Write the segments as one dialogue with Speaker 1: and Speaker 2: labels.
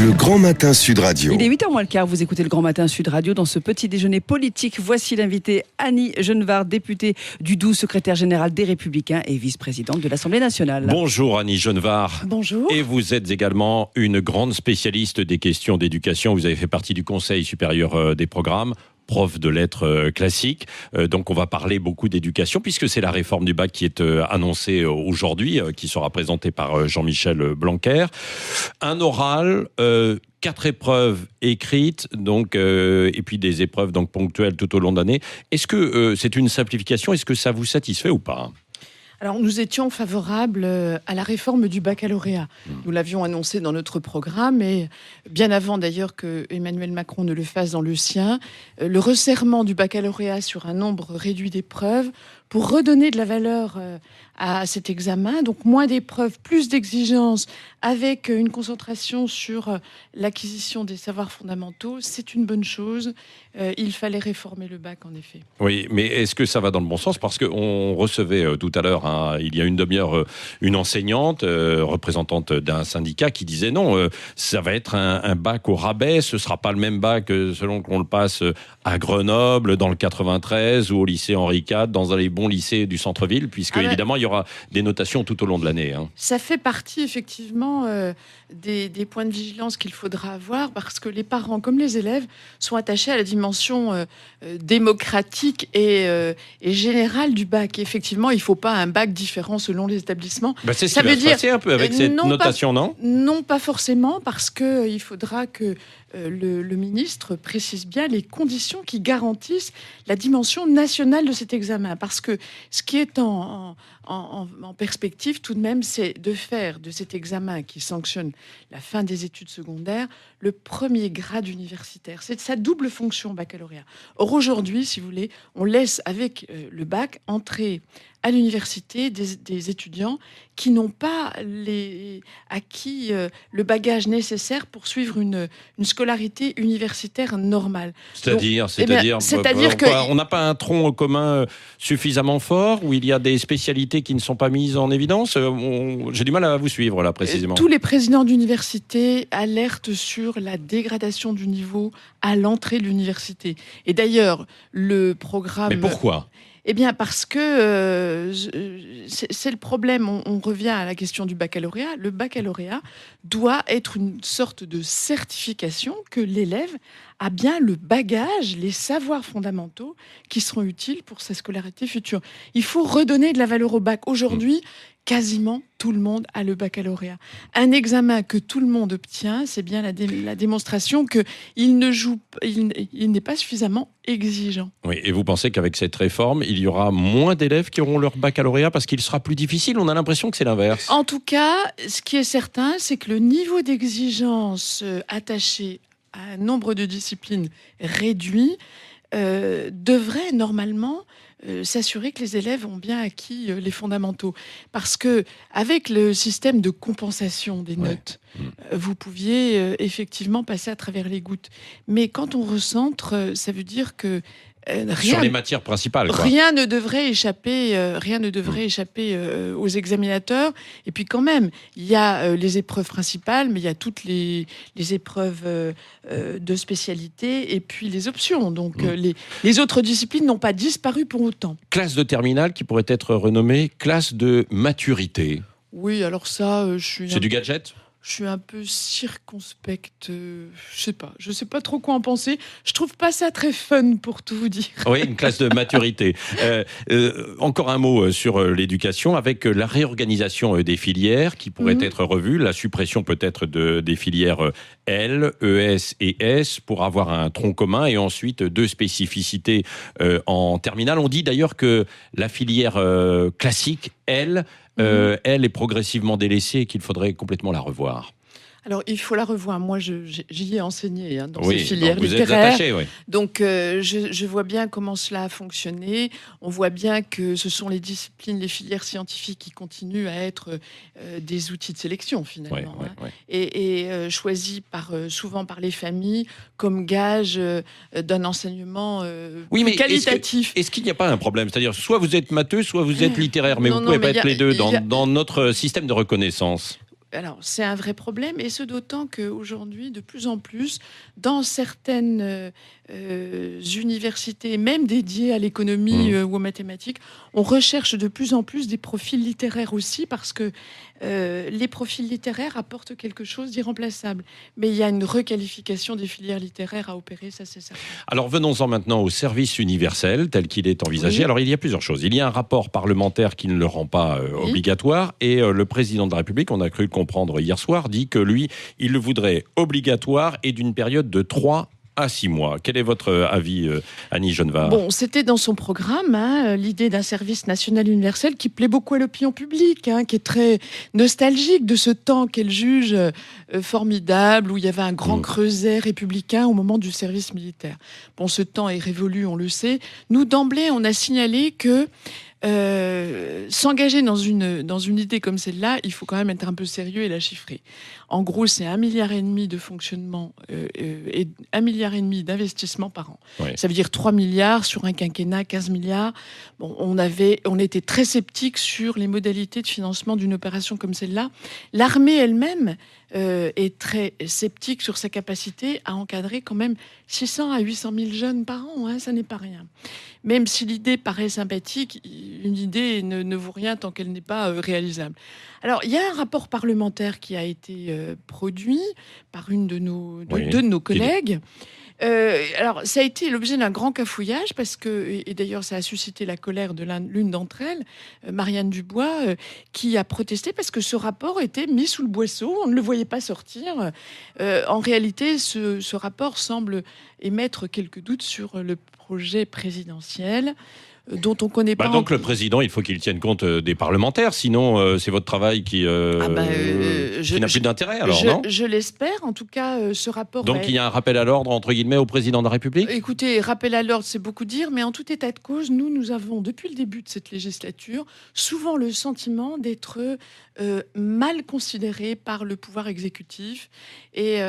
Speaker 1: Le Grand Matin Sud Radio.
Speaker 2: Il est 8h moins le quart, vous écoutez le Grand Matin Sud Radio. Dans ce petit déjeuner politique, voici l'invitée Annie Genevard, députée du Doubs, secrétaire générale des Républicains et vice-présidente de l'Assemblée nationale.
Speaker 3: Bonjour Annie Genevard.
Speaker 2: Bonjour.
Speaker 3: Et vous êtes également une grande spécialiste des questions d'éducation. Vous avez fait partie du Conseil supérieur des programmes, prof de lettres classiques. Donc on va parler beaucoup d'éducation puisque c'est la réforme du bac qui est annoncée aujourd'hui, qui sera présentée par Jean-Michel Blanquer. Un oral, 4 épreuves écrites, donc, et puis des épreuves donc, ponctuelles tout au long de l'année. Est-ce que c'est une simplification? Est-ce que ça vous satisfait ou pas ?
Speaker 4: Alors, nous étions favorables à la réforme du baccalauréat. Nous l'avions annoncé dans notre programme, et bien avant d'ailleurs que Emmanuel Macron ne le fasse dans le sien, le resserrement du baccalauréat sur un nombre réduit d'épreuves pour redonner de la valeur à cet examen, donc moins d'épreuves, plus d'exigences, avec une concentration sur l'acquisition des savoirs fondamentaux, c'est une bonne chose. Il fallait réformer le bac, en effet.
Speaker 3: Oui, mais est-ce que ça va dans le bon sens ? Parce qu'on recevait tout à l'heure, il y a une demi-heure, une enseignante, représentante d'un syndicat, qui disait non, ça va être un bac au rabais, ce ne sera pas le même bac selon qu'on le passe à Grenoble, dans le 93, ou au lycée Henri IV, dans les bons lycées du centre-ville, puisque évidemment, il y aura des notations tout au long de l'année.
Speaker 4: Ça fait partie, effectivement, des points de vigilance qu'il faudra avoir, parce que les parents, comme les élèves, sont attachés à la dimension démocratique et générale du bac. Et effectivement, il ne faut pas un bac différent selon les établissements.
Speaker 3: C'est ce qui va se passer un peu avec cette notation, non ?
Speaker 4: Non, pas forcément, parce qu'il faudra que le ministre précise bien les conditions qui garantissent la dimension nationale de cet examen. Parce que ce qui est en perspective tout de même, c'est de faire de cet examen qui sanctionne la fin des études secondaires le premier grade universitaire. C'est sa double fonction baccalauréat. Or aujourd'hui, si vous voulez, on laisse avec le bac entrer à l'université des étudiants qui n'ont pas acquis le bagage nécessaire pour suivre une scolarité universitaire normale.
Speaker 3: C'est-à-dire
Speaker 4: que
Speaker 3: on n'a pas un tronc commun suffisamment fort, où il y a des spécialités qui ne sont pas mises en évidence. J'ai du mal à vous suivre là précisément.
Speaker 4: Tous les présidents d'université alertent sur la dégradation du niveau à l'entrée de l'université. Et d'ailleurs, le programme...
Speaker 3: Mais pourquoi ?
Speaker 4: Eh bien, parce que c'est le problème. On revient à la question du baccalauréat. Le baccalauréat doit être une sorte de certification que l'élève a bien le bagage, les savoirs fondamentaux qui seront utiles pour sa scolarité future. Il faut redonner de la valeur au bac. Aujourd'hui, quasiment tout le monde a le baccalauréat. Un examen que tout le monde obtient, c'est bien la démonstration qu'il n'est pas suffisamment exigeant.
Speaker 3: Oui, et vous pensez qu'avec cette réforme, il y aura moins d'élèves qui auront leur baccalauréat parce qu'il sera plus difficile ? On a l'impression que c'est l'inverse.
Speaker 4: En tout cas, ce qui est certain, c'est que le niveau d'exigence attaché à un nombre de disciplines réduit devrait normalement s'assurer que les élèves ont bien acquis les fondamentaux. Parce que avec le système de compensation des notes, vous pouviez effectivement passer à travers les gouttes. Mais quand on recentre, ça veut dire que
Speaker 3: sur les matières principales, quoi.
Speaker 4: Rien ne devrait échapper aux examinateurs. Et puis quand même, il y a les épreuves principales, mais il y a toutes les épreuves de spécialité et puis les options. Donc les autres disciplines n'ont pas disparu pour autant.
Speaker 3: Classe de terminale qui pourrait être renommée classe de maturité.
Speaker 4: Oui, alors ça,
Speaker 3: C'est du gadget ?
Speaker 4: Je suis un peu circonspecte, je sais pas trop quoi en penser. Je trouve pas ça très fun, pour tout vous dire.
Speaker 3: Oui, une classe de maturité. Encore un mot sur l'éducation, avec la réorganisation des filières qui pourrait être revue, la suppression peut-être des filières L, ES et S pour avoir un tronc commun et ensuite 2 spécificités en terminale. On dit d'ailleurs que la filière classique L, elle est progressivement délaissée et qu'il faudrait complètement la revoir.
Speaker 4: Alors, il faut la revoir. Moi, j'y ai enseigné dans
Speaker 3: ces
Speaker 4: filières
Speaker 3: donc vous
Speaker 4: littéraires.
Speaker 3: Êtes attaché,
Speaker 4: Donc, je vois bien comment cela a fonctionné. On voit bien que ce sont les disciplines, les filières scientifiques qui continuent à être des outils de sélection, finalement. Et choisis souvent par les familles comme gage d'un enseignement plus qualitatif.
Speaker 3: Est-ce qu'il n'y a pas un problème ? C'est-à-dire, soit vous êtes matheux, soit vous êtes littéraire, mais vous ne pouvez pas être les deux dans notre système de reconnaissance.
Speaker 4: Alors, c'est un vrai problème, et ce d'autant qu'aujourd'hui, de plus en plus, dans certaines universités, même dédiées à l'économie ou aux mathématiques, on recherche de plus en plus des profils littéraires aussi, parce que les profils littéraires apportent quelque chose d'irremplaçable. Mais il y a une requalification des filières littéraires à opérer, ça c'est certain.
Speaker 3: Alors venons-en maintenant au service universel tel qu'il est envisagé.
Speaker 4: Oui.
Speaker 3: Alors il y a plusieurs choses. Il y a un rapport parlementaire qui ne le rend pas obligatoire, et le président de la République, on a cru le comprendre hier soir, dit que lui, il le voudrait obligatoire et d'une période de 3 à 6 mois. Quel est votre avis, Annie Genevard ?
Speaker 4: Bon, c'était dans son programme, l'idée d'un service national universel qui plaît beaucoup à l'opinion publique, qui est très nostalgique de ce temps qu'elle juge formidable, où il y avait un grand creuset républicain au moment du service militaire. Bon, ce temps est révolu, on le sait. Nous, d'emblée, on a signalé que s'engager dans une idée comme celle-là, il faut quand même être un peu sérieux et la chiffrer. En gros, c'est 1,5 milliard de fonctionnement et 1,5 milliard d'investissement par an.
Speaker 3: Oui.
Speaker 4: Ça veut dire 3 milliards sur un quinquennat, 15 milliards. Bon, on était très sceptiques sur les modalités de financement d'une opération comme celle-là. L'armée elle-même est très sceptique sur sa capacité à encadrer quand même 600 à 800 000 jeunes par an. Ça n'est pas rien. Même si l'idée paraît sympathique, une idée ne vaut rien tant qu'elle n'est pas réalisable. Alors, il y a un rapport parlementaire qui a été produit par deux de nos collègues. Alors, ça a été l'objet d'un grand cafouillage parce que, et d'ailleurs, ça a suscité la colère de l'une d'entre elles, Marianne Dubois, qui a protesté parce que ce rapport était mis sous le boisseau, on ne le voyait pas sortir. En réalité, ce rapport semble émettre quelques doutes sur le projet présidentiel, dont on connaît pas.
Speaker 3: Donc le président, il faut qu'il tienne compte des parlementaires, sinon c'est votre travail qui n'a plus d'intérêt, alors, non ?
Speaker 4: Je l'espère, en tout cas, ce rapport...
Speaker 3: Donc il y a un rappel à l'ordre, entre guillemets, au président de la République ?
Speaker 4: Écoutez, rappel à l'ordre, c'est beaucoup dire, mais en tout état de cause, nous avons, depuis le début de cette législature, souvent le sentiment d'être mal considérés par le pouvoir exécutif, et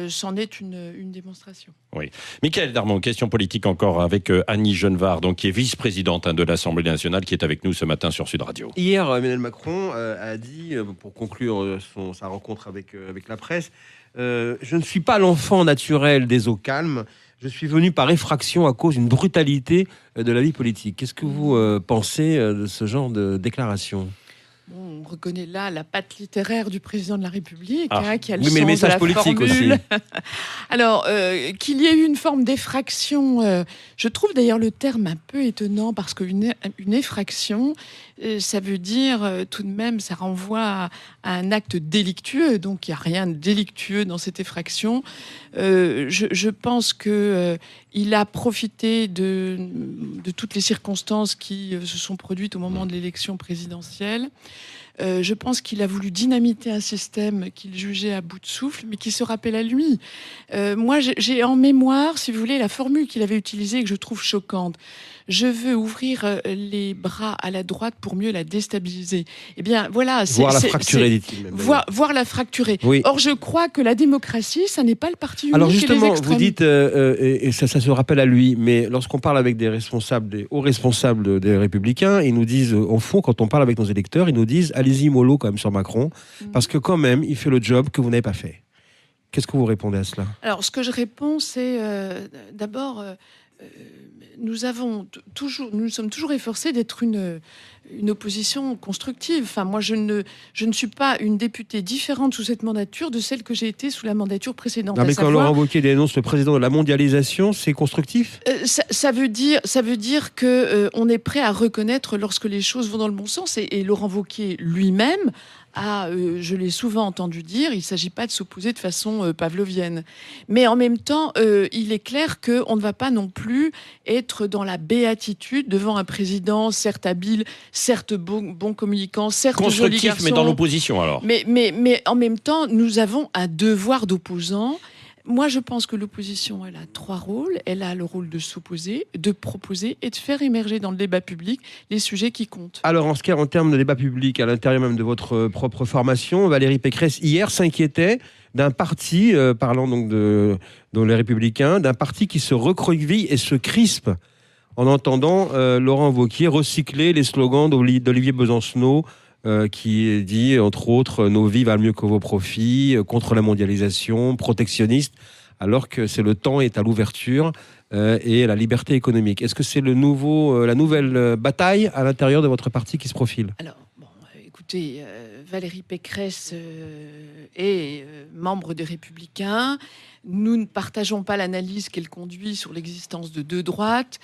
Speaker 4: c'en est une démonstration.
Speaker 3: Oui. Michaël Darmon, question politique encore avec Annie Genevard, donc, qui est vice-présidente de l'Assemblée nationale, qui est avec nous ce matin sur Sud Radio.
Speaker 1: Hier, Emmanuel Macron a dit, pour conclure sa rencontre avec la presse, je ne suis pas l'enfant naturel des eaux calmes, je suis venu par effraction à cause d'une brutalité de la vie politique. Qu'est-ce que vous pensez de ce genre de déclaration ?
Speaker 4: On reconnaît là la patte littéraire du président de la République, qui a le
Speaker 1: oui, mais
Speaker 4: sens
Speaker 1: le message
Speaker 4: de la
Speaker 1: politique
Speaker 4: formule.
Speaker 1: aussi.
Speaker 4: Alors, qu'il y ait eu une forme d'effraction, je trouve d'ailleurs le terme un peu étonnant, parce qu'une effraction, ça veut dire tout de même, ça renvoie à un acte délictueux, donc il n'y a rien de délictueux dans cette effraction. Je pense qu'il a profité de toutes les circonstances qui se sont produites au moment de l'élection présidentielle. Je pense qu'il a voulu dynamiter un système qu'il jugeait à bout de souffle, mais qui se rappelle à lui. Moi, j'ai en mémoire, si vous voulez, la formule qu'il avait utilisée et que je trouve choquante. Je veux ouvrir les bras à la droite pour mieux la déstabiliser. Eh bien, voilà.
Speaker 1: Voir la fracturer, dit-il.
Speaker 4: Voir la fracturer.
Speaker 1: Oui.
Speaker 4: Or, je crois que la démocratie, ça n'est pas le parti unique.
Speaker 1: Alors
Speaker 4: et les
Speaker 1: justement,
Speaker 4: extrêmes.
Speaker 1: vous dites, et ça se rappelle à lui, mais lorsqu'on parle avec des hauts responsables des Républicains, ils nous disent, au fond, quand on parle avec nos électeurs, ils nous disent, allez-y mollo quand même sur Macron, parce que quand même, il fait le job que vous n'avez pas fait. Qu'est-ce que vous répondez à cela ?
Speaker 4: Alors, ce que je réponds, c'est d'abord... nous sommes toujours efforcés d'être une opposition constructive. Enfin, moi, je ne suis pas une députée différente sous cette mandature de celle que j'ai été sous la mandature précédente.
Speaker 1: Non, mais quand Laurent Wauquiez dénonce le président de la mondialisation, c'est constructif ?
Speaker 4: Ça veut dire que on est prêt à reconnaître lorsque les choses vont dans le bon sens. Et Laurent Wauquiez lui-même je l'ai souvent entendu dire, il ne s'agit pas de s'opposer de façon pavlovienne. Mais en même temps, il est clair qu'on ne va pas non plus être dans la béatitude devant un président, certes habile, certes bon communicant, certes joli garçon.
Speaker 3: Constructif, mais dans l'opposition alors.
Speaker 4: Mais en même temps, nous avons un devoir d'opposant. Moi, je pense que l'opposition, elle a 3 rôles. Elle a le rôle de s'opposer, de proposer et de faire émerger dans le débat public les sujets qui comptent.
Speaker 1: Alors, en termes de débat public, à l'intérieur même de votre propre formation, Valérie Pécresse, hier, s'inquiétait d'un parti, parlant donc de les Républicains, d'un parti qui se recroqueville et se crispe en entendant Laurent Wauquiez recycler les slogans d'Olivier Besancenot, qui dit, entre autres, nos vies valent mieux que vos profits, contre la mondialisation, protectionniste, alors que c'est le temps est à l'ouverture et la liberté économique. Est-ce que c'est la nouvelle bataille à l'intérieur de votre parti qui se profile ?
Speaker 4: Alors, écoutez, Valérie Pécresse est membre des Républicains. Nous ne partageons pas l'analyse qu'elle conduit sur l'existence de deux droites.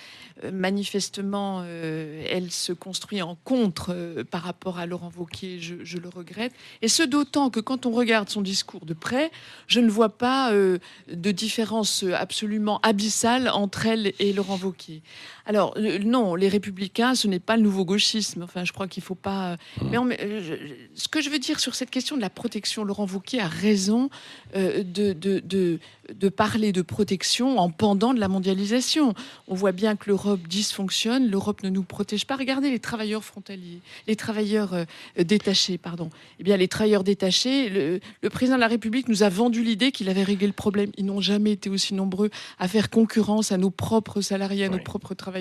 Speaker 4: Manifestement, elle se construit en contre par rapport à Laurent Wauquiez, je le regrette. Et ce d'autant que quand on regarde son discours de près, je ne vois pas de différence absolument abyssale entre elle et Laurent Wauquiez. Alors, non, les Républicains, ce n'est pas le nouveau gauchisme. Enfin, je crois qu'il ne faut pas... ce que je veux dire sur cette question de la protection, Laurent Wauquiez a raison de parler de protection en pendant de la mondialisation. On voit bien que l'Europe dysfonctionne, l'Europe ne nous protège pas. Regardez les travailleurs frontaliers, les travailleurs détachés, pardon. Eh bien, les travailleurs détachés, le président de la République nous a vendu l'idée qu'il avait réglé le problème. Ils n'ont jamais été aussi nombreux à faire concurrence à nos propres salariés, à nos propres travailleurs.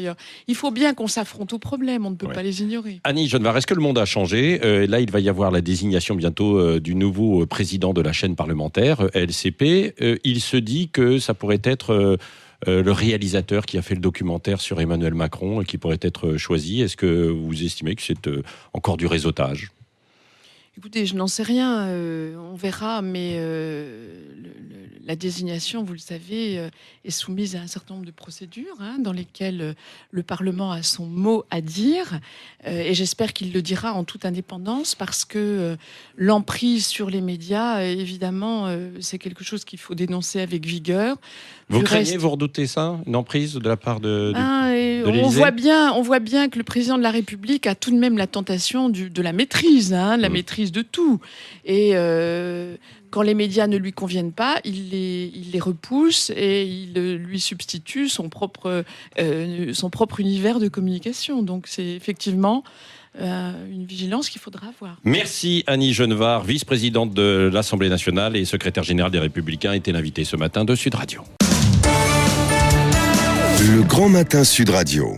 Speaker 4: Il faut bien qu'on s'affronte aux problèmes, on ne peut pas les ignorer.
Speaker 3: Annie Genevard, est-ce que le monde a changé ? Là, il va y avoir la désignation bientôt du nouveau président de la chaîne parlementaire, LCP. Il se dit que ça pourrait être le réalisateur qui a fait le documentaire sur Emmanuel Macron et qui pourrait être choisi. Est-ce que vous estimez que c'est encore du réseautage ?
Speaker 4: Écoutez, je n'en sais rien, on verra, mais la désignation, vous le savez, est soumise à un certain nombre de procédures dans lesquelles le Parlement a son mot à dire, et j'espère qu'il le dira en toute indépendance, parce que l'emprise sur les médias, évidemment, c'est quelque chose qu'il faut dénoncer avec vigueur.
Speaker 3: Vous craignez, vous redoutez ça, une emprise de la part de l'Élysée ?
Speaker 4: On voit bien que le président de la République a tout de même la tentation de la maîtrise, la maîtrise de tout. Et quand les médias ne lui conviennent pas, il les repousse et il lui substitue son propre univers de communication. Donc c'est effectivement une vigilance qu'il faudra avoir.
Speaker 3: Merci Annie Genevard, vice-présidente de l'Assemblée nationale et secrétaire générale des Républicains, était l'invitée ce matin de Sud Radio.
Speaker 5: Le Grand Matin Sud Radio.